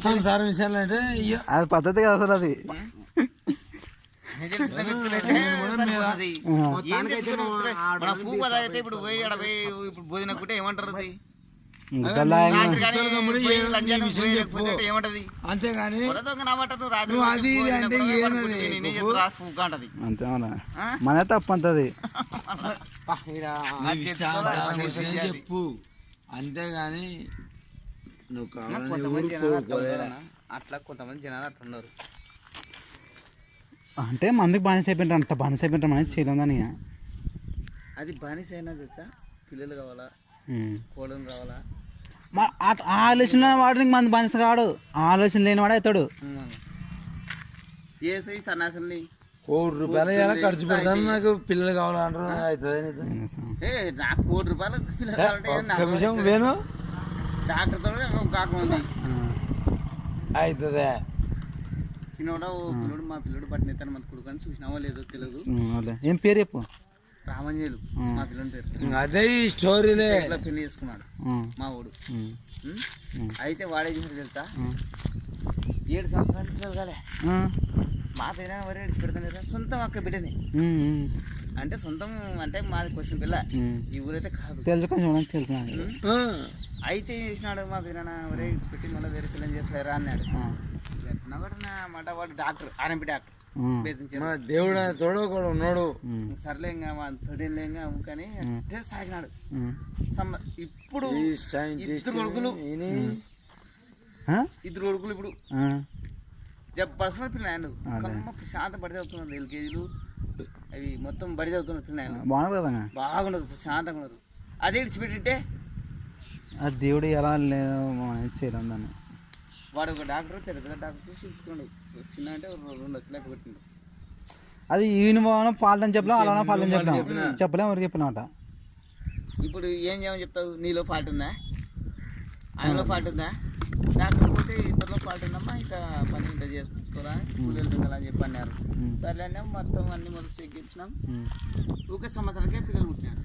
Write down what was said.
సంసారం విషయంలో అంటే అది పద్ధతి కాదు అసలు అది. ఇప్పుడు పోయి ఇప్పుడు భోజన కుట్టే ఏమంటారు ఏమంటది అంతేగాని అంతేమన్నా మన తప్పు అంతది చెప్పు. అంతేగాని నువ్వు అట్లా కొంతమంది జనాలు అట్లా ఉన్నారు. అంటే మందికి బానిస అయిపోయింటారు, అంత బానిస అయిపోయింటాం అనేది చేయలేదని. అది బానిస అయినా తెలుసా, పిల్లలు కావాలా కోడలు కావాలా ఆలోచన వాడు మంది బానిస కాడు, ఆలోచన లేని వాడు అవుతాడు. ఏసై సన్నాసుల్ని ₹1,00,000 ఖర్చు పెడతాను నాకు పిల్లలు కావాలంటారు. నాకు ₹1,00,00,000 పిల్లలు కావాలంటే వేను డాక్టర్తో కాకముంది అవుతుంది. పిల్లోడు మా పిల్లడు పట్టిన ఎత్తాను మన కొడుకు అని చూసినావో లేదో తెలియదు. ఏం పేరు చెప్పు? రామంజేలు మా పిల్లని పేరు. అదే స్టోరీలే. పెళ్లి చేసుకున్నాడు మా ఊడు. అయితే వాడే చూసి తెలుసా 7 సంవత్సరాలు పిల్లలు కాలే. మా పేరు వరే ఇడిచి పెడతాను కదా, సొంతం అక్క బిడ్డని. అంటే సొంతం అంటే మాది క్వశ్చన్ పిల్ల, ఈ ఊరైతే కాదు. తెలుసు కొంచెం తెలుసు. అయితే చేసినాడు మా పేరున వరే ఇడిచి పెట్టి మళ్ళీ వేరే పిల్లని చేస్తారా అన్నాడు. మాట వాడు డాక్టర్, ఆర్ఎంపీ డాక్టర్. దేవుడు తోడు కూడా ఉన్నాడు. సర్లే ఇంకా తొడేలేంగా కానీ సాగినాడు. ఇప్పుడు ఇద్దరు కొడుకులు ఇప్పుడు పర్సనల్ పిల్లలు ప్రశాంతం బడి చదువుతున్నారు. LKGలు అవి మొత్తం బడి చదువుతున్నారు పిల్లలు. బాగున్నారు కదా, బాగున్నారు, ప్రశాంతంగా ఉన్నారు. అదే ఇడిచిపెట్టింటే అది దేవుడు ఎలా చేయలేం దాన్ని. వాడు ఒక డాక్టర్, పెద్ద పెద్ద డాక్టర్ చూపించుకున్నాడు. చిన్న అంటే 2 లక్షలు లెక్క పెట్టిండు. అది ఈయన ఫాల్ట్ అని చెప్పలేం, అలానే ఫాల్ట్ అని చెప్పలేం ఎవరికి చెప్పినమాట. ఇప్పుడు ఏం చేయమని చెప్తావు? నీలో ఫాల్ట్ ఉందా, ఆయనలో ఫాల్ట్ ఉందా? డాక్టర్ పోతే ఇద్దరిలో ఫాల్ట్ ఉందమ్మా, ఇక పని ఇంత చేసుకుంటుకోరా, కూలీలు తినాలని చెప్పి అన్నారు. సర్లే అన్నాం, మొత్తం అన్ని మొదలు చెక్ చేయించినాం. 1 సంవత్సరానికే పిల్లలు పుట్టినారు.